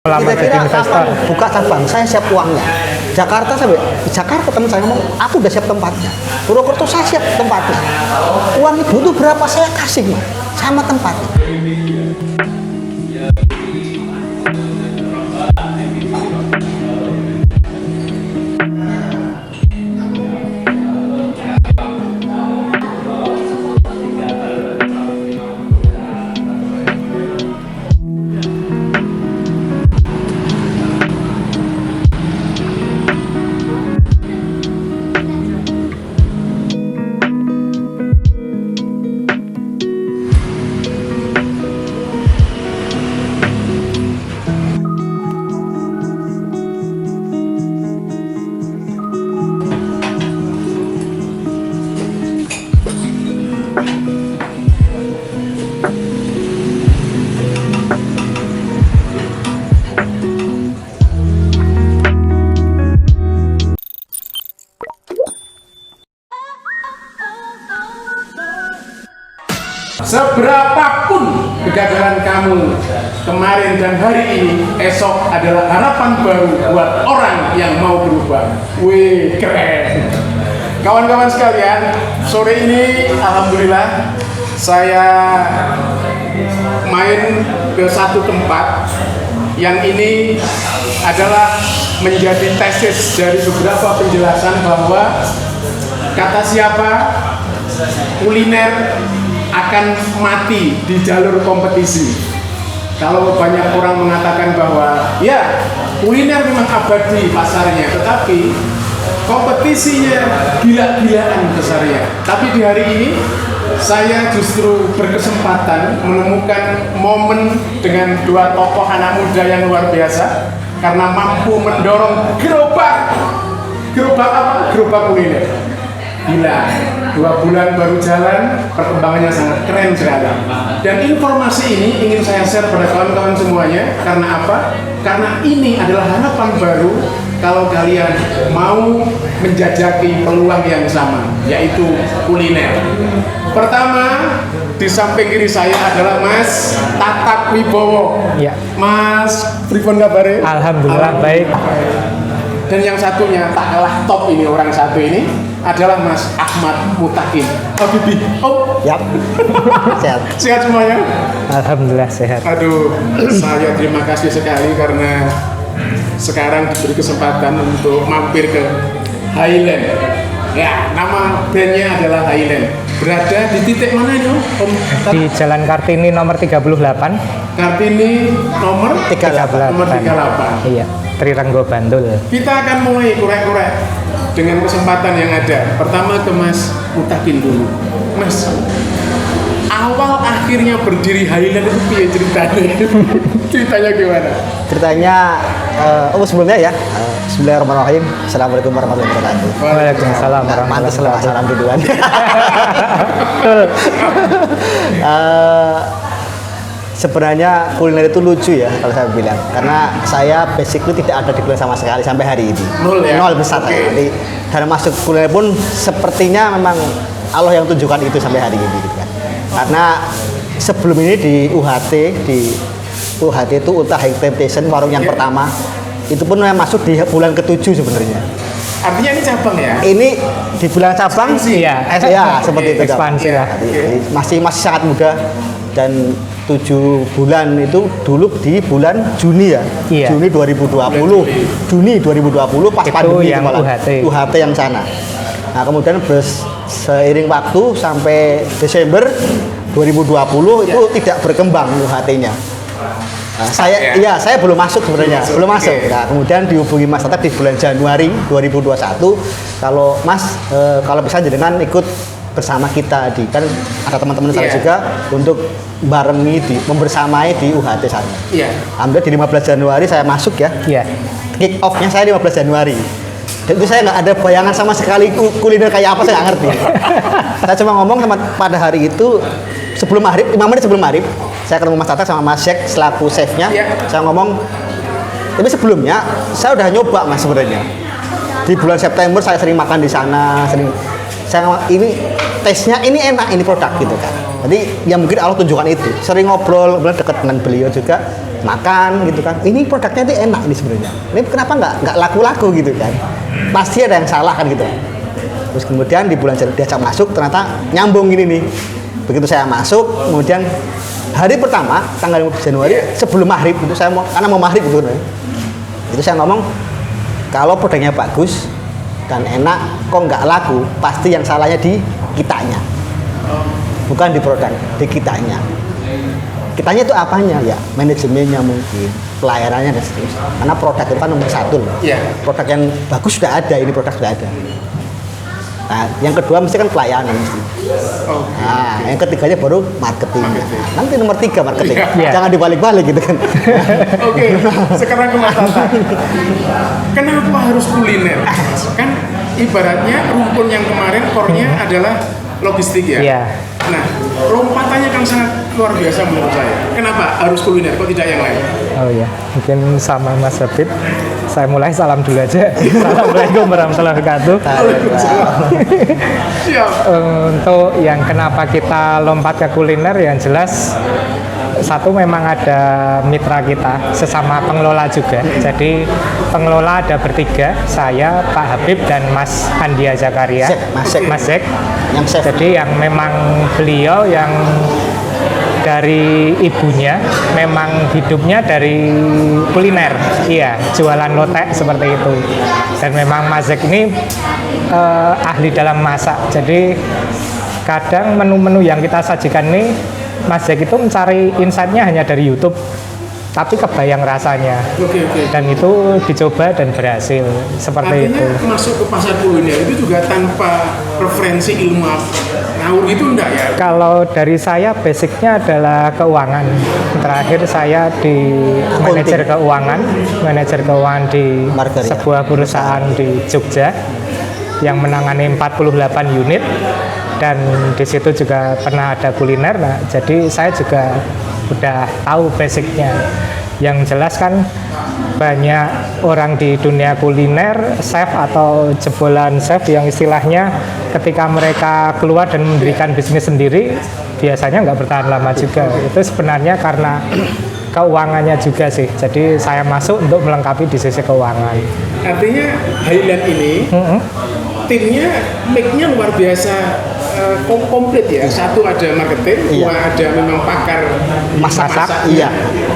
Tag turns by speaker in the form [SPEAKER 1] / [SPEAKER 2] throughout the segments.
[SPEAKER 1] Melamar jadi
[SPEAKER 2] Kira-kira
[SPEAKER 1] investor.
[SPEAKER 2] kapan buka cabang? Saya siap uangnya. Jakarta teman saya ngomong, aku udah siap tempatnya. Purwokerto saya siap tempatnya. Uang butuh berapa saya kasih mas, sama tempatnya.
[SPEAKER 3] Seberapapun kegagalan kamu kemarin dan hari ini, esok adalah harapan baru buat orang yang mau berubah. Wih, keren. Kawan-kawan sekalian, sore ini alhamdulillah saya main ke satu tempat yang ini adalah menjadi tesis dari beberapa penjelasan bahwa kata siapa kuliner akan mati di jalur kompetisi. Kalau banyak orang mengatakan bahwa ya kuliner memang abadi pasarnya, tetapi kompetisinya gila-gilaan besarnya. Tapi di hari ini saya justru berkesempatan menemukan momen dengan dua tokoh anak muda yang luar biasa karena mampu mendorong gerobak apa? Gerobak kuliner. Gila, 2 bulan baru jalan, perkembangannya sangat keren sekali. Dan informasi ini ingin saya share pada kawan-kawan semuanya. Karena apa? Karena ini adalah harapan baru kalau kalian mau menjajaki peluang yang sama, yaitu kuliner. Pertama, di samping kiri saya adalah Mas Tatak Wibowo.
[SPEAKER 1] Ya.
[SPEAKER 3] Mas, pripun kabare?
[SPEAKER 1] Alhamdulillah baik.
[SPEAKER 3] Dan yang satunya tak kalah top ini, orang satu ini adalah Mas Ahmad Mutakin. Oh Bibi, oh
[SPEAKER 2] Yap, sehat.
[SPEAKER 3] sehat semuanya?
[SPEAKER 1] Alhamdulillah sehat.
[SPEAKER 3] Aduh, saya terima kasih sekali karena sekarang diberi kesempatan untuk mampir ke Highland. Ya, nama brandnya adalah Highland. Berada di titik mana ini Om?
[SPEAKER 1] Di Jalan Kartini nomor 38.
[SPEAKER 3] Kartini nomor
[SPEAKER 2] 38.
[SPEAKER 3] nomor 38.
[SPEAKER 1] Iya, Trirenggo Bantul.
[SPEAKER 3] Kita akan mulai korek-korek dengan kesempatan yang ada. Pertama ke Mas Mutakin dulu. Mas, awal akhirnya berdiri Highland itu piye ceritanya? Ceritanya gimana?
[SPEAKER 2] Ceritanya, sebelumnya ya, Bismillahirrahmanirrahim. Assalamualaikum warahmatullahi wabarakatuh.
[SPEAKER 1] Waalaikumsalam
[SPEAKER 2] Mantas
[SPEAKER 1] warahmatullahi
[SPEAKER 2] lah salam duluan. Sebenarnya kuliner itu lucu ya kalau saya bilang, karena saya basically tidak ada di kuliner sama sekali sampai hari ini.
[SPEAKER 3] Nol ya?
[SPEAKER 2] Nol besar.
[SPEAKER 3] Oke.
[SPEAKER 2] Jadi dan masuk kuliner pun sepertinya memang Allah yang tunjukkan itu sampai hari ini gitu kan. Karena sebelum ini di UHT itu Ultra High Temptation, warung yang pertama itu pun memang masuk di bulan ke-7 sebenarnya.
[SPEAKER 3] Artinya ini cabang ya?
[SPEAKER 2] Ini di bulan cabang,
[SPEAKER 3] Ekspansi.
[SPEAKER 1] Iya.
[SPEAKER 2] ya seperti itu. Kak.
[SPEAKER 1] Ekspansi lah.
[SPEAKER 2] Jadi masih sangat muda dan 7 bulan itu dulu di bulan Juni ya.
[SPEAKER 1] Iya.
[SPEAKER 2] Juni 2020. Juni 2020 pas
[SPEAKER 1] Itu
[SPEAKER 2] pandemi
[SPEAKER 1] yang
[SPEAKER 2] malah.
[SPEAKER 1] UHT.
[SPEAKER 2] UHT yang sana. Nah, kemudian seiring waktu sampai Desember 2020 itu tidak berkembang UHT-nya. Nah, saya belum masuk sebenarnya, belum masuk. Nah, kemudian dihubungi Mas Tatak di bulan Januari 2021. Kalau Mas, kalau bisa jenengan ikut bersama kita di kan ada teman-teman saya
[SPEAKER 3] Iya.
[SPEAKER 2] juga untuk barengi membersamai di UHT sana.
[SPEAKER 3] Iya.
[SPEAKER 2] Alhamdulillah di 15 Januari saya masuk ya.
[SPEAKER 1] Iya.
[SPEAKER 2] Kick off-nya saya 15 Januari. Dan itu saya nggak ada bayangan sama sekali kuliner kayak apa, saya nggak ngerti. Saya cuma ngomong pada hari itu sebelum maghrib, 5 menit sebelum maghrib, saya ketemu Mas Tatak sama Mas Syek selaku chefnya.
[SPEAKER 3] Iya.
[SPEAKER 2] Saya ngomong, tapi sebelumnya saya udah nyoba Mas sebenarnya. Di bulan September saya sering makan di sana, saya ngomong, ini taste-nya ini enak, ini produk gitu kan. Jadi yang mungkin Allah tunjukkan itu. Sering ngobrol, kemudian dekat dengan beliau juga, makan gitu kan. Ini produknya itu enak ini sebenarnya. Ini kenapa nggak laku-laku gitu kan? Pasti ada yang salah kan gitu. Terus kemudian di bulan Januari diajak masuk, ternyata nyambung gini nih. Begitu saya masuk, kemudian hari pertama tanggal 5 Januari sebelum maghrib itu saya mau, karena mau maghrib gitu kan. Itu saya ngomong, kalau produknya bagus dan enak kok nggak laku, pasti yang salahnya di kitanya, bukan di produk, di kitanya. Kitanya itu apanya ya? Manajemennya mungkin, pelayanannya dan seterusnya. Karena produk itu kan nomor satu loh. Produk yang bagus sudah ada, ini produk sudah ada. Nah, yang kedua mesti kan pelayanan mesti. Nah, yang ketiganya baru marketing. Nanti nomor 3 marketing. Jangan dibalik-balik gitu kan.
[SPEAKER 3] Oke, sekarang ke Mas Tata. Kenapa harus kuliner? Kan ibaratnya rumpun yang kemarin core-nya adalah logistik ya.
[SPEAKER 1] Iya.
[SPEAKER 3] Nah, lompatannya kan sangat luar biasa menurut saya. Kenapa harus kuliner? Kok tidak yang lain?
[SPEAKER 1] Oh ya, mungkin sama Mas Habib. Saya mulai salam dulu aja. Assalamualaikum warahmatullahi wabarakatuh.
[SPEAKER 3] Siap.
[SPEAKER 1] Untuk yang kenapa kita lompat ke kuliner, yang jelas satu memang ada mitra kita sesama pengelola juga. Jadi pengelola ada bertiga, saya, Pak Habib dan Mas Andia Zakaria. Mas Zek.
[SPEAKER 2] Yang chef.
[SPEAKER 1] Jadi yang memang beliau yang dari ibunya memang hidupnya dari kuliner, iya, jualan lotek seperti itu. Dan memang Mas Zek ini ahli dalam masak. Jadi kadang menu-menu yang kita sajikan ini Mas Zek itu mencari insight-nya hanya dari YouTube, tapi kebayang rasanya.
[SPEAKER 3] Oke.
[SPEAKER 1] Dan itu dicoba dan berhasil seperti
[SPEAKER 3] Artinya
[SPEAKER 1] itu.
[SPEAKER 3] masuk ke pasar kuliner itu juga tanpa referensi ilmu ngawur itu enggak ya?
[SPEAKER 1] Kalau dari saya basicnya adalah keuangan. Terakhir saya di manajer keuangan di
[SPEAKER 2] Margaria.
[SPEAKER 1] sebuah perusahaan di Jogja yang menangani 48 unit, dan di situ juga pernah ada kuliner. Nah, jadi saya juga udah tahu basicnya. Yang jelas kan banyak orang di dunia kuliner, chef atau jebolan chef yang istilahnya ketika mereka keluar dan mendirikan bisnis sendiri biasanya nggak bertahan lama juga. Itu sebenarnya karena keuangannya juga sih. Jadi saya masuk untuk melengkapi di sisi keuangan.
[SPEAKER 3] Artinya Highland ini timnya make-nya luar biasa komplit ya. Satu ada marketing, dua ada memang pakar
[SPEAKER 2] Masak, iya.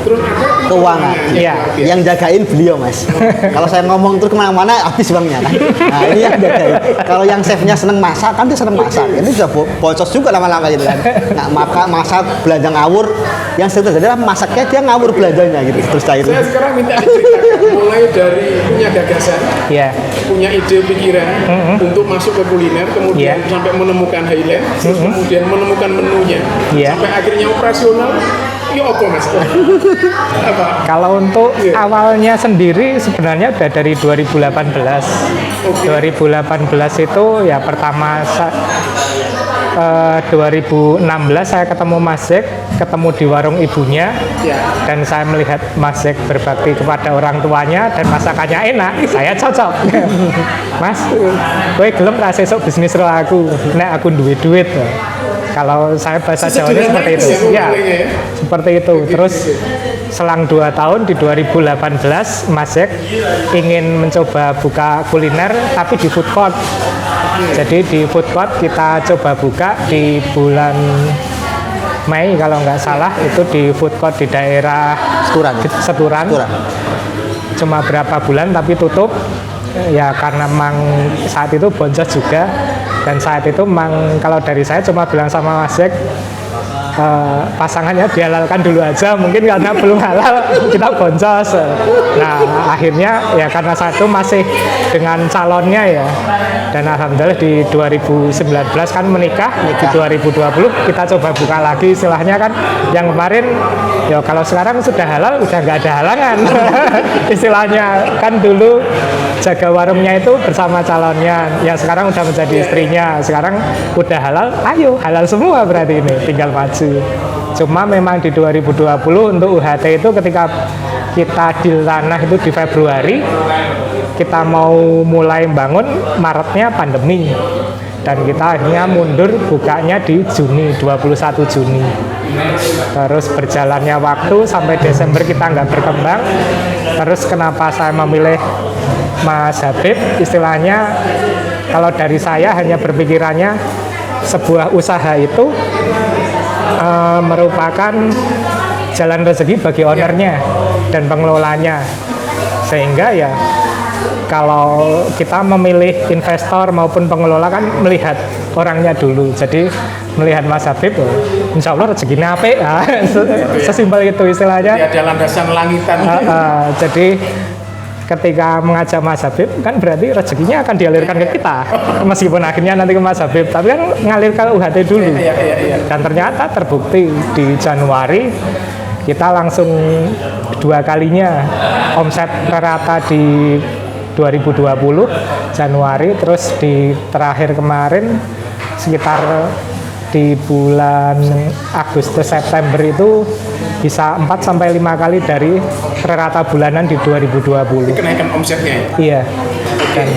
[SPEAKER 3] Terus ada
[SPEAKER 2] Keuangan,
[SPEAKER 1] iya.
[SPEAKER 2] Yang jagain beliau mas. Kalau saya ngomong terus kemana-mana habis uangnya kan. Nah ini yang jagain. Kalau yang chefnya seneng masak kan dia seneng masak. Ini sudah boncos juga lama-lama gitu kan. Nggak masak belanja ngawur. Yang sering terjadi adalah masaknya dia ngawur belanjanya gitu. Terus itu.
[SPEAKER 3] Saya sekarang minta diceritakan mulai dari punya gagasan, punya ide pikiran untuk masuk ke kuliner, kemudian sampai menemukan Highland, terus kemudian menemukan menunya, sampai akhirnya operasional. Ya apa mas? Apa?
[SPEAKER 1] Kalau untuk awalnya sendiri sebenarnya udah dari 2018. 2018 itu ya pertama 2016 saya ketemu Mas Zek, ketemu di warung ibunya, dan saya melihat Mas Zek berbakti kepada orang tuanya dan masakannya enak, saya cocok. Mas, gue gelem ra sesuk bisnis ro aku, nek aku duit. Kalau saya bahasa Jawanya seperti itu. Ya, seperti itu. Terus selang 2 tahun di 2018 Mas Zek ingin mencoba buka kuliner tapi di food court. Jadi di food court kita coba buka di bulan Mei kalau nggak salah, itu di food court di daerah Seturan. Cuma berapa bulan tapi tutup. Ya karena memang saat itu boncos juga, dan saat itu memang kalau dari saya cuma bilang sama Mas Zek, pasangannya dihalalkan dulu aja, mungkin karena belum halal kita boncos. Nah akhirnya ya karena saat itu masih dengan calonnya ya, dan alhamdulillah di 2019 kan menikah. Di 2020 kita coba buka lagi, istilahnya kan yang kemarin ya kalau sekarang sudah halal udah nggak ada halangan. Istilahnya kan dulu jaga warungnya itu bersama calonnya, ya sekarang udah menjadi istrinya, sekarang udah halal, ayo halal semua berarti ini tinggal maju. Cuma memang di 2020 untuk UHT itu ketika kita deal tanah itu di Februari, kita mau mulai bangun Maretnya pandemi. dan kita akhirnya mundur bukanya di Juni, 21 Juni. Terus berjalannya waktu sampai Desember kita nggak berkembang. Terus kenapa saya memilih Mas Habib, istilahnya kalau dari saya hanya berpikirannya sebuah usaha itu merupakan jalan rezeki bagi ownernya dan pengelolanya, sehingga ya kalau kita memilih investor maupun pengelola kan melihat orangnya dulu. Jadi melihat Mas Habib, insya Allah rezekinya apik, sesimpel itu istilahnya.
[SPEAKER 3] Ya, ada landasan langitan.
[SPEAKER 1] Jadi ketika mengajak Mas Habib kan berarti rezekinya akan dialirkan ke kita, meskipun akhirnya nanti ke Mas Habib, tapi kan ngalir ke UHT dulu. Dan ternyata terbukti di Januari kita langsung 2 kalinya omset rata di 2020 Januari, terus di terakhir kemarin sekitar di bulan Agustus September itu bisa 4-5 kali dari rata bulanan di 2020.
[SPEAKER 3] Kenaikan omsetnya.
[SPEAKER 1] Iya. Dan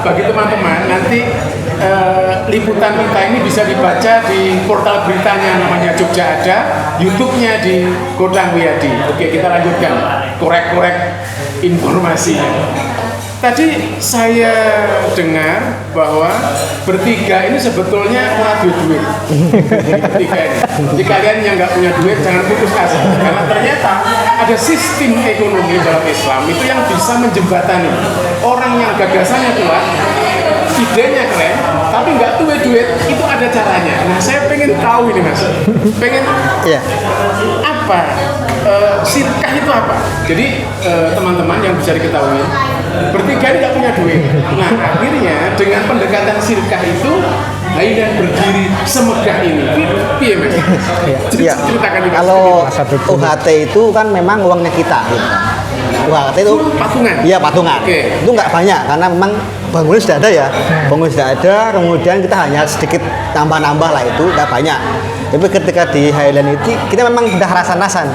[SPEAKER 3] bagi teman-teman nanti liputan kita ini bisa dibaca di portal beritanya namanya Jogja Ada, YouTube-nya di Godang Wiyadi. Oke, kita lanjutkan korek-korek informasinya. Tadi saya dengar bahwa bertiga ini sebetulnya orang duit. Bertiga ini. Jadi kalian yang nggak punya duit jangan putus asa, karena ternyata ada sistem ekonomi dalam Islam itu yang bisa menjembatani orang yang gagasannya kuat, idenya keren, tapi nggak duit, itu ada caranya. Nah, saya pengen tahu ini Mas, pengen apa sirkah itu apa? Jadi teman-teman yang bisa diketahui, bertiga ini nggak punya duit. Nah, akhirnya dengan pendekatan sirkah itu, Hailan berdiri semegah ini. Iya Mas? Ceritakan
[SPEAKER 2] kalau UHT itu kan memang uangnya kita gitu. UHT itu
[SPEAKER 3] patungan.
[SPEAKER 2] Iya, patungan. Itu nggak banyak karena memang bangunan sudah ada ya. Bangunan sudah ada, kemudian kita hanya sedikit nambah-nambah lah, itu nggak banyak. Tapi ketika di Highland itu kita memang sudah rasan-rasan.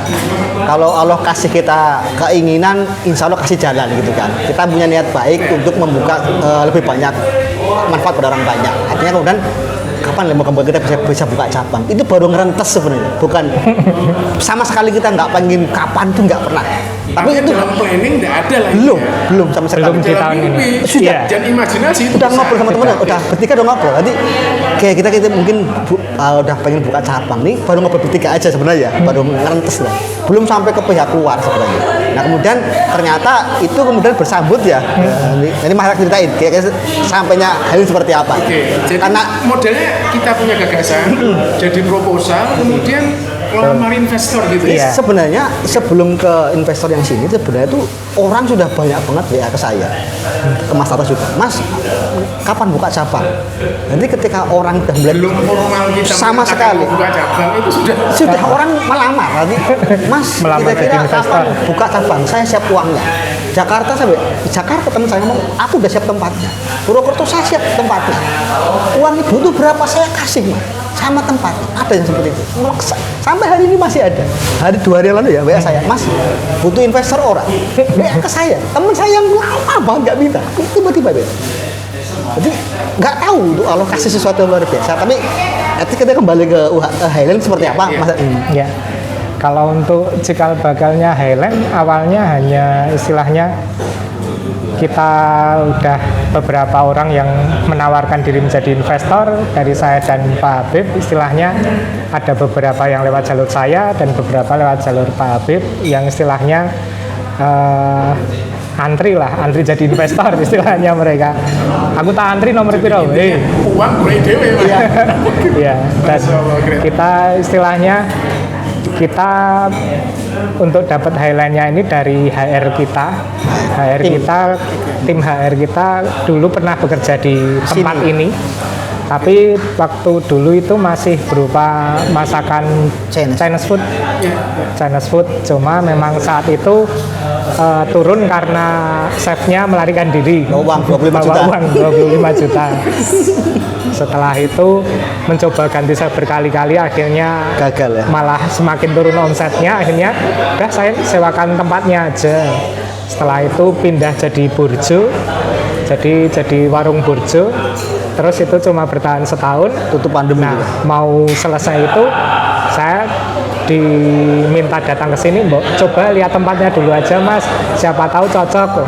[SPEAKER 2] Kalau Allah kasih kita keinginan, insya Allah kasih jalan gitu kan. Kita punya niat baik untuk membuka lebih banyak manfaat pada orang banyak. Artinya kemudian kapan kita bisa buka cabang, itu baru ngerentes sebenarnya, bukan sama sekali kita nggak pengen kapan, itu nggak pernah. Tapi itu
[SPEAKER 3] dalam planning nggak ada lagi.
[SPEAKER 2] Belum sama sekali.
[SPEAKER 1] Belum di tahun ini.
[SPEAKER 2] Sudah.
[SPEAKER 3] Dan imajinasi itu
[SPEAKER 2] udah ngobrol sama teman, udah bertiga udah ngobrol. Nanti kayak kita mungkin udah pengen buka cabang nih, baru ngobrol bertiga aja sebenarnya, baru ngerentes lah. Belum sampai ke pihak luar sebenarnya. Nah kemudian ternyata itu kemudian bersambut ya. Ini masalah ceritain, kayak sampainya hal seperti apa.
[SPEAKER 3] Jadi
[SPEAKER 2] karena
[SPEAKER 3] modelnya kita punya gagasan, jadi proposal, kemudian ngelamar investor gitu ya.
[SPEAKER 2] Sebenarnya sebelum ke investor yang sini, sebenarnya itu orang sudah banyak banget WA ke saya, ke Mas Tata juga. Mas, kapan buka cabang? Nanti ketika orang udah
[SPEAKER 3] belum formal kita
[SPEAKER 2] sama sekali
[SPEAKER 3] buka cabang itu
[SPEAKER 2] sudah orang melamar nanti. Mas, kira-kira kapan buka cabang? Saya siap uangnya. Jakarta teman saya ngomong, aku udah siap tempatnya. Purwokerto saya siap tempatnya. Uang butuh berapa saya kasih, Mas. Sama tempat, ada yang seperti itu. Sampai hari ini masih ada. 2 hari yang lalu ya WA saya, Mas, butuh investor orang. WA ke saya, teman saya yang lama banget nggak minta, tiba-tiba beda. Jadi nggak tahu tuh Allah kasih sesuatu yang luar biasa. Tapi nanti kita kembali ke Highland seperti apa, Mas?
[SPEAKER 1] Ya. Kalau untuk cikal bakalnya Highland, awalnya hanya istilahnya kita udah beberapa orang yang menawarkan diri menjadi investor dari saya dan Pak Habib. Istilahnya ada beberapa yang lewat jalur saya dan beberapa lewat jalur Pak Habib yang istilahnya antri jadi investor istilahnya mereka. Aku tak antri nomor piro.
[SPEAKER 3] Uang boleh dewe.
[SPEAKER 1] Iya. Dan kita istilahnya untuk dapat Highland-nya ini dari tim HR kita dulu pernah bekerja di tempat ini. Tapi waktu dulu itu masih berupa masakan Chinese food. Cuma memang saat itu turun karena chefnya melarikan diri.
[SPEAKER 2] Uang 25
[SPEAKER 1] juta. Setelah itu mencoba ganti chef berkali-kali, akhirnya
[SPEAKER 2] gagal ya.
[SPEAKER 1] Malah semakin turun omsetnya, akhirnya udah saya sewakan tempatnya aja. Setelah itu pindah jadi burjo, jadi warung burjo. terus itu cuma bertahan setahun.
[SPEAKER 2] Tutup pandemi.
[SPEAKER 1] Nah, mau selesai itu saya diminta datang ke sini, Mbok, coba lihat tempatnya dulu aja Mas, siapa tahu cocok.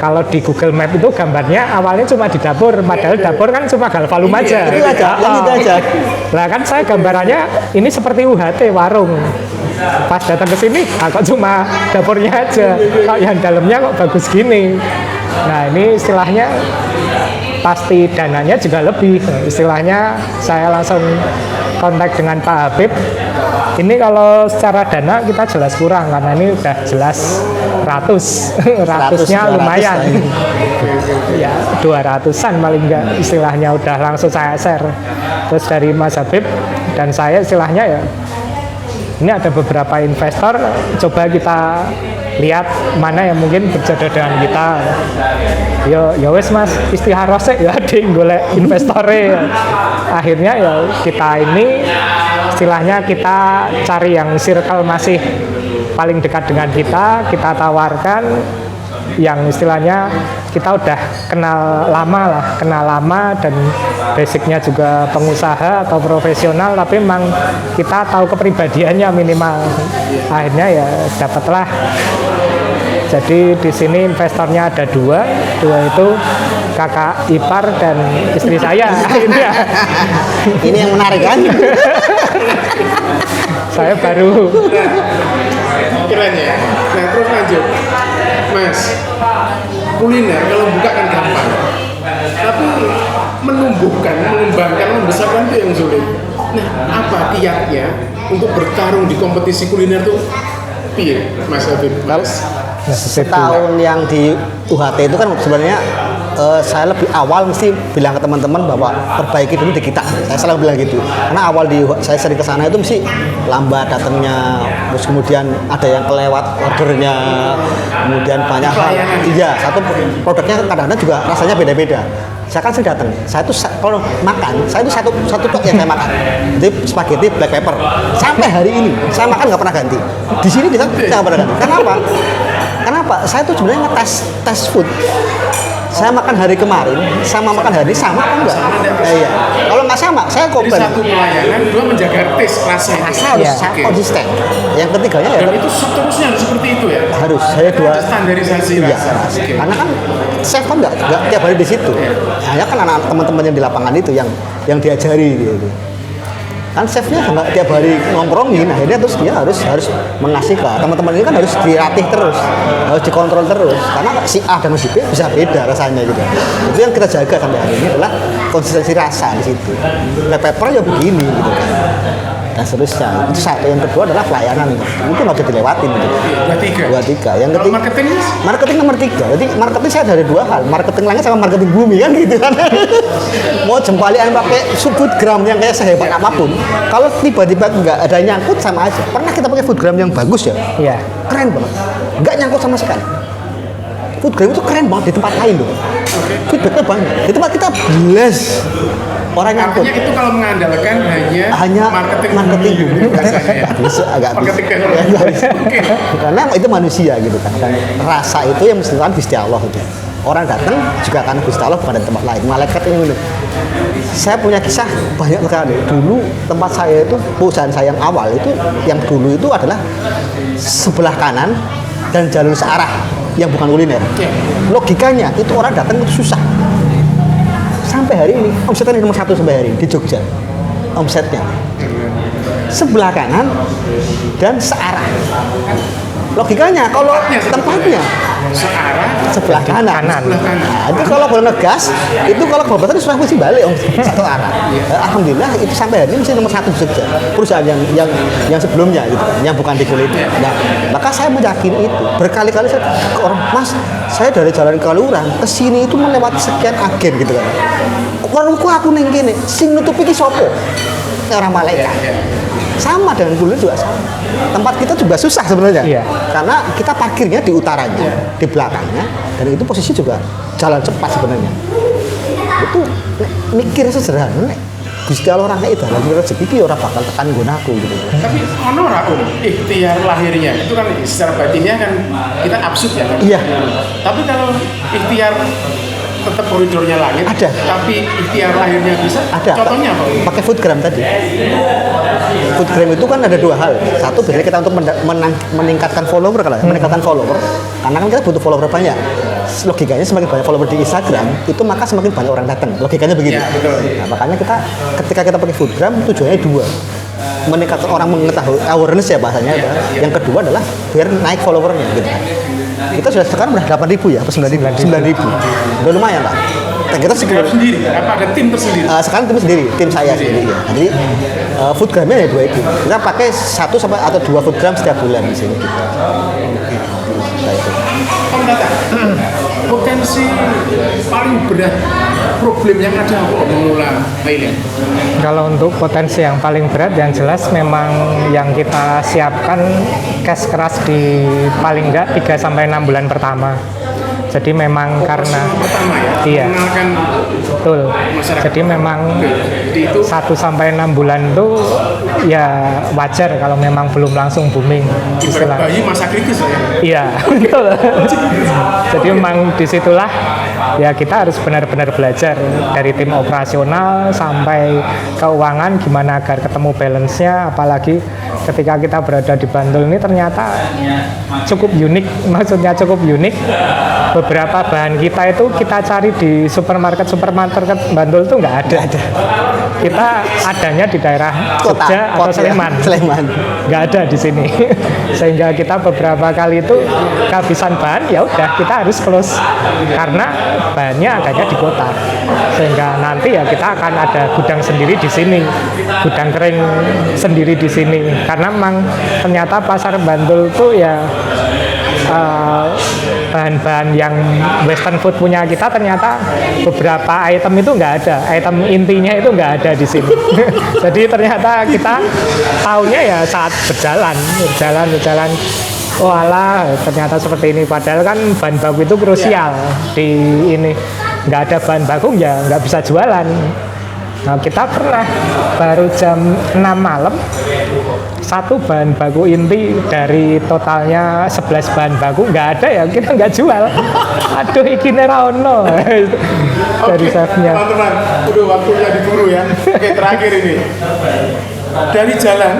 [SPEAKER 1] Kalau di Google Map itu gambarnya awalnya cuma di dapur, padahal dapur kan cuma Galvalum aja.
[SPEAKER 2] Itu aja, yang itu aja.
[SPEAKER 1] Lah kan saya gambarannya ini seperti UHT warung. Pas datang ke sini, kok cuma dapurnya aja. Kok yang dalamnya kok bagus gini. Nah, ini istilahnya pasti dananya juga lebih. Istilahnya saya langsung kontak dengan Pak Habib. Ini kalau secara dana kita jelas kurang karena ini udah jelas ratusnya
[SPEAKER 2] 200
[SPEAKER 1] lumayan.
[SPEAKER 2] lah.
[SPEAKER 1] Ya 200-an paling enggak, istilahnya udah langsung saya share. Terus dari Mas Habib dan saya istilahnya ya ini ada beberapa investor, coba kita lihat mana yang mungkin berjodoh dengan kita. Ya wes Mas, istiharoh sih ya ding golek investore. Akhirnya ya kita ini istilahnya kita cari yang circle masih paling dekat dengan kita tawarkan yang istilahnya kita udah kenal lama dan basicnya juga pengusaha atau profesional, tapi memang kita tahu kepribadiannya minimal. Akhirnya ya dapatlah. Jadi di sini investornya ada dua itu kakak ipar dan istri saya.
[SPEAKER 2] Ini yang menarik kan?
[SPEAKER 1] Saya baru.
[SPEAKER 3] Keren ya. Nah terus lanjut, Mas. Kuliner kalau buka kan gampang, tapi mengembangkan, membesarkan itu yang sulit. Nah, apa kiatnya untuk bertarung di kompetisi kuliner tuh? Piye, Mas Habib?
[SPEAKER 2] Setahun yang di UHT itu kan sebenarnya saya lebih awal mesti bilang ke teman-teman bahwa perbaiki dulu di kita. Saya selalu bilang gitu. Karena awal saya sering ke sana itu mesti lambat datangnya, terus kemudian ada yang kelewat ordernya, kemudian banyak hal. Iya, satu produknya kadang-kadang juga rasanya beda-beda. Saya kan sering datang. Saya tuh kalau makan, saya itu satu tok yang saya makan. Jadi spaghetti black pepper. Sampai hari ini saya makan nggak pernah ganti. Di sini saya nggak pernah ganti. Kenapa? Saya tuh sebenarnya tes food. Saya makan hari kemarin sama makan hari ini sama apa enggak? Iya. Kalau nggak sama, saya
[SPEAKER 3] Jadi
[SPEAKER 2] komplain.
[SPEAKER 3] satu pelayanan, dua menjaga taste rasa.
[SPEAKER 2] Rasa harus konsisten. Yang ketiganya ya
[SPEAKER 3] Dan itu seterusnya harus seperti itu ya.
[SPEAKER 2] harus saya dua
[SPEAKER 3] Ada standarisasi
[SPEAKER 2] iya,
[SPEAKER 3] rasa. Oke.
[SPEAKER 2] karena kan chef kan nggak tiap hari di situ. Hanya kan anak teman-teman yang di lapangan itu yang diajari gitu. Kan chefnya nggak tiap hari nongkrongin, akhirnya terus dia harus mengasih ke teman-teman ini kan harus dilatih terus, harus dikontrol terus, karena si A dan si B bisa beda rasanya gitu. Itu yang kita jaga sampai hari ini adalah konsistensi rasa di situ. Black pepper ya begini gitu kan. Dan seterusnya. Itu satu. Yang kedua adalah pelayanan. Itu nggak bisa dilewatin gitu.
[SPEAKER 3] Dua tiga.
[SPEAKER 2] Yang
[SPEAKER 3] Kalau
[SPEAKER 2] ketiga marketing nomor 3. Jadi marketing saya ada dua hal, marketing langit sama marketing bumi kan gitu kan. Mau jempalian pakai foodgram yang kayak sehebat apapun, kalau tiba-tiba nggak ada nyangkut sama aja. Pernah kita pakai foodgram yang bagus ya?
[SPEAKER 1] Iya.
[SPEAKER 2] Keren banget. Nggak nyangkut sama sekali. Foodgram itu keren banget di tempat lain loh. Feedbacknya banyak. Di tempat kita belas orang nyangkut.
[SPEAKER 3] Artinya itu kalau mengandalkan hanya marketing biasanya ya.
[SPEAKER 2] Bisa agak
[SPEAKER 3] Marketing
[SPEAKER 2] bisa.
[SPEAKER 3] teknologi. Oke.
[SPEAKER 2] Karena itu manusia gitu kan. Dan rasa itu yang mesti kan Gusti Allah itu. Orang datang juga karena Gusti Allah bukan dari tempat lain. Malaikat ini gitu. Saya punya kisah banyak sekali. Dulu tempat saya itu, perusahaan saya yang awal itu, yang dulu itu adalah sebelah kanan dan jalur searah yang bukan kuliner. Logikanya itu orang datang itu susah. Sampai hari ini omsetnya nomor 1 sampai hari ini di Jogja. Omsetnya sebelah kanan dan searah. Logikanya kalau tempatnya sebelah kanan.
[SPEAKER 1] Kanan.
[SPEAKER 2] Nah, itu kalau boleh ngegas, itu kalau kebablasan sudah mesti balik satu arah. Alhamdulillah itu sampai hari ini masih nomor 1 di Jogja. Perusahaan yang sebelumnya gitu, yang bukan di kulit. Nah, maka saya meyakini itu. Berkali-kali saya ke orang, Mas, saya dari Jalan Kaluran ke sini itu melewati sekian agen gitu kan. Warungku aku ning kene, sing nutupi ki sapa? Orang malaikat. Sama dengan kulit juga sama. Tempat kita juga susah sebenarnya.
[SPEAKER 1] Iya.
[SPEAKER 2] Karena kita parkirnya di utaranya, di belakangnya, dan itu posisi juga jalan cepat sebenarnya. Itu mikirnya sederhana. Gusti Allah orang itu dalam rezeki iki ora bakal tekan nggonaku gitu.
[SPEAKER 3] Tapi ono ora ikhtiar lahirnya itu kan secara batinnya kan kita absurd ya kan.
[SPEAKER 2] Iya.
[SPEAKER 3] Tapi kalau ikhtiar tetap koridornya langit.
[SPEAKER 2] Ada.
[SPEAKER 3] Tapi ikhtiar lahirnya bisa.
[SPEAKER 2] Ada.
[SPEAKER 3] Contohnya apa?
[SPEAKER 2] Pakai foodgram tadi. Foodgram itu kan ada dua hal. Satu biasanya kita untuk meningkatkan follower kalau ya, meningkatkan follower. Karena kan kita butuh follower banyak. Logikanya semakin banyak follower di Instagram, itu maka semakin banyak orang datang. Logikanya begitu.
[SPEAKER 3] Ya, betul.
[SPEAKER 2] Nah, makanya ketika kita pakai foodgram tujuannya dua. Meningkatkan orang mengetahui awareness ya bahasanya. Yang kedua adalah biar naik followernya gitu. Kita sudah sekarang udah 8.000 ya, apa 9.000. Udah lumayan lah. Dan kita
[SPEAKER 3] Foodgram sendiri. Apa ada tim tersendiri?
[SPEAKER 2] sekarang tim saya sendiri ya. Jadi foodgramnya ya dua itu. Kita pakai 1 sampai atau 2 foodgram setiap bulan di sini. Gitu. Nah, itu.
[SPEAKER 3] Om Tata, potensi paling berat problem yang ada apa mengelola Highland?
[SPEAKER 1] Kalau untuk potensi yang paling berat yang jelas memang yang kita siapkan cash keras di paling enggak 3 sampai 6 bulan pertama. Jadi memang karena
[SPEAKER 3] Pertama ya,
[SPEAKER 1] iya,
[SPEAKER 3] mengenalkan
[SPEAKER 1] betul.
[SPEAKER 3] masyarakat.
[SPEAKER 1] Jadi memang
[SPEAKER 3] Jadi itu
[SPEAKER 1] 1 sampai 6 bulan itu ya wajar kalau memang belum langsung booming
[SPEAKER 3] ibarat
[SPEAKER 1] istilah.
[SPEAKER 3] bayi masa kritis lah ya.
[SPEAKER 1] Iya, betul. Jadi memang disitulah ya kita harus benar-benar belajar dari tim operasional sampai keuangan gimana agar ketemu balance-nya, apalagi ketika kita berada di Bantul ini ternyata cukup unik, maksudnya cukup unik. Beberapa bahan kita itu kita cari di supermarket Bantul itu nggak ada. Kita adanya di daerah Jogja atau Sleman. Nggak ada di sini. Sehingga kita beberapa kali itu kehabisan bahan, ya udah kita harus close karena bahannya adanya di kota. Sehingga nanti ya kita akan ada gudang sendiri di sini, gudang kering sendiri di sini. Karena memang ternyata pasar Bantul itu ya bahan-bahan yang western food punya kita ternyata beberapa item itu nggak ada, item intinya itu nggak ada di sini. Jadi ternyata kita tahunya ya saat berjalan. Oh alah, ternyata seperti ini. Padahal kan bahan baku itu krusial di ini. Nggak ada bahan baku ya nggak bisa jualan. Nah, kita pernah baru jam 6 malam 1 bahan baku inti dari totalnya 11 bahan baku nggak ada ya kita nggak jual. Aduh ikine ra ono dari chefnya.
[SPEAKER 3] Teman-teman, udah waktunya diburu ya. Oke, terakhir ini. Dari jalan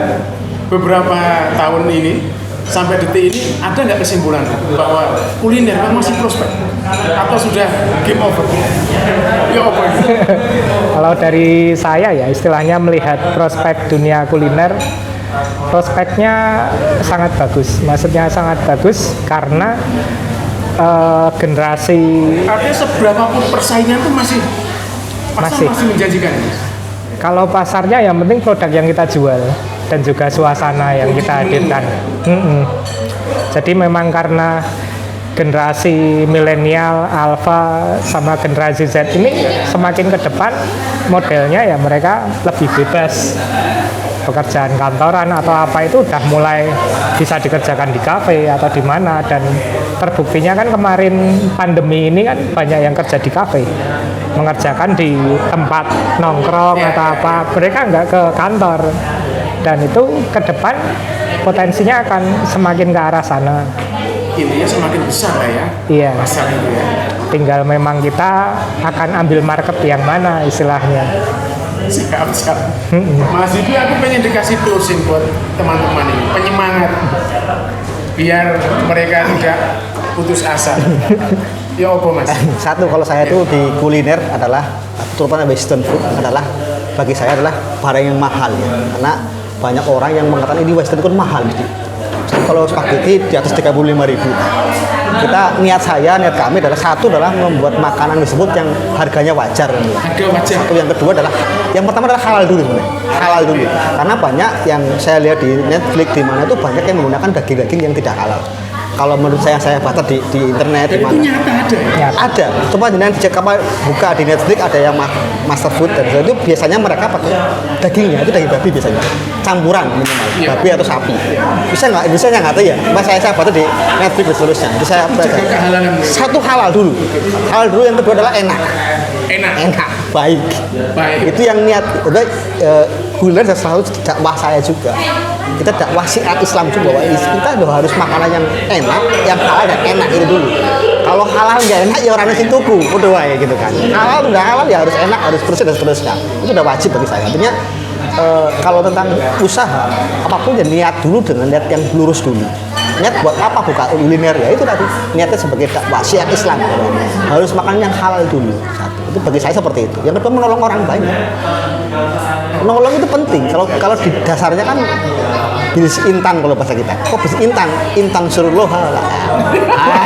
[SPEAKER 3] beberapa tahun ini sampai detik ini ada nggak kesimpulan bahwa kuliner masih prospek atau sudah game over? Ya apa ini?
[SPEAKER 1] Kalau dari saya ya istilahnya melihat prospek dunia kuliner, prospeknya sangat bagus. Maksudnya sangat bagus karena generasi
[SPEAKER 3] Artinya seberapa pun persaingan itu masih menjanjikan.
[SPEAKER 1] kalau pasarnya yang penting produk yang kita jual dan juga suasana yang kita hadirkan. Jadi memang karena generasi milenial, alpha, sama generasi Z ini semakin ke depan modelnya ya mereka lebih bebas. Pekerjaan kantoran atau apa itu udah mulai bisa dikerjakan di kafe atau di mana, dan terbuktinya kan kemarin pandemi ini kan banyak yang kerja di kafe, mengerjakan di tempat nongkrong atau apa, mereka nggak ke kantor, dan itu ke depan potensinya akan semakin ke arah sana.
[SPEAKER 3] Intinya semakin besar lah ya.
[SPEAKER 1] Iya.
[SPEAKER 3] Pasar itu ya.
[SPEAKER 1] Tinggal memang kita akan ambil market yang mana istilahnya.
[SPEAKER 3] Siap. Mas Didi, aku pengen dikasih closing buat teman-teman ini, penyemangat biar mereka tidak putus asa. Ya apa Mas?
[SPEAKER 2] Satu, kalau saya tuh di kuliner adalah terutama western food adalah bagi saya adalah barang yang mahal ya. Karena banyak orang yang mengatakan ini western food mahal. Kalau spaghetti di atas 35.000. Niat kami adalah satu adalah membuat makanan tersebut yang harganya wajar.
[SPEAKER 3] Harga wajar.
[SPEAKER 2] Satu, yang kedua adalah yang pertama adalah halal dulu sebenarnya. Halal dulu. Karena banyak yang saya lihat di Netflix di mana itu banyak yang menggunakan daging-daging yang tidak halal. Kalau menurut saya baca di internet di
[SPEAKER 3] Dan itu
[SPEAKER 2] mana
[SPEAKER 3] nyata ada ya?
[SPEAKER 2] ada, cuma dengan dicek apa buka di Netflix ada yang master food, dan itu biasanya mereka pakai dagingnya itu daging babi biasanya campuran minimal babi atau sapi. Bisa nggak tahu ya, mas saya baca di Netflix tulisnya. Jadi saya baca satu halal dulu, yang kedua adalah enak, baik. Itu yang niat udah kuliner selalu dakwah saya juga. kita dakwah syiar Islam juga bahwa kita harus makanan yang enak, yang halal dan enak itu dulu. Kalau halal nggak enak ya orangnya sing tuku, udah wae gitu kan. Halal udah halal ya harus enak, harus bersih dan seterusnya. Itu udah wajib bagi saya. Artinya kalau tentang usaha apapun ya niat dulu dengan niat yang lurus dulu. Niat buat apa buka kuliner ya itu tadi niatnya sebagai dakwah syiar Islam harus makan yang halal dulu satu itu bagi saya seperti itu. Yang kedua menolong orang banyak, menolong itu penting. Kalau di dasarnya kan bisnis intan kalau bahasa kita. Kok bisnis intan surullah lah.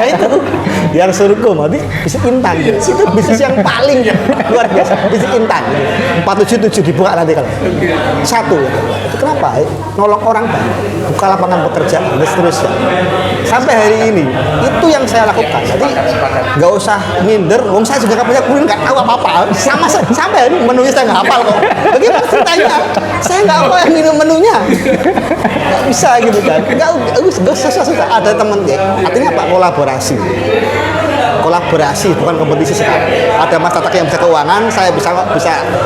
[SPEAKER 2] Itu biar surga berarti bisnis intan. Itu bisnis yang paling luar biasa, bisnis intan. 477 dibuka nanti kalau satu ya. Itu kenapa? Nolong orang banyak, buka lapangan pekerjaan dan seterusnya. Sampai hari ini itu yang saya lakukan. Jadi nggak usah minder. Wong saya juga nggak punya kuliner, nggak tahu apa-apa. Sampai hari ini menunya saya nggak hafal kok. Bagaimana ceritanya? Saya nggak hafal yang minum menunya. Nggak bisa gitu kan. Nggak susah. Ada teman ya. Artinya apa? Kolaborasi bukan kompetisi sekali. Ada Mas Tatak yang bisa keuangan, saya bisa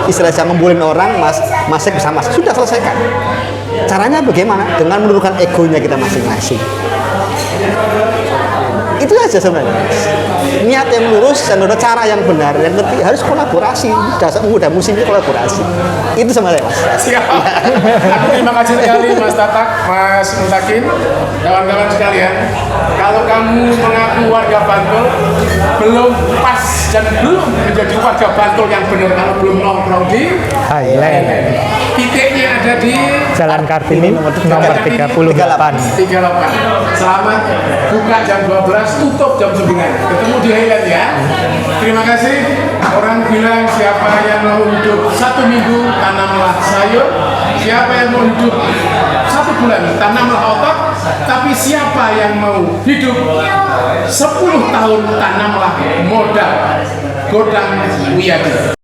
[SPEAKER 2] istilahnya ngumpulin orang, Mas bisa masak. Sudah selesaikan. Caranya bagaimana? Dengan menurunkan egonya kita masing-masing. Itu aja sebenarnya. Niat yang lurus dan ada cara yang benar. Yang ketiga harus kolaborasi. Udah musimnya kolaborasi. Itu sebenarnya Mas.
[SPEAKER 3] Siap. Aku terima kasih sekali Mas Tatak, Mas Mutakin, kawan-kawan sekalian. Kalau kamu mengaku warga Bantul, belum pas dan belum menjadi warga Bantul yang benar kalau belum nongkrong di
[SPEAKER 1] Highland.
[SPEAKER 3] Titiknya ada di
[SPEAKER 1] Jalan Kartini nomor 38.
[SPEAKER 3] 38. Selamat buka jam 12, tutup jam 9. Ketemu di Highland ya. Terima kasih. Orang bilang siapa yang mau hidup 1 minggu tanamlah sayur, siapa yang mau hidup 1 bulan tanamlah otot, tapi siapa yang mau hidup 10 tahun tanamlah modal. Godang Wiyadi.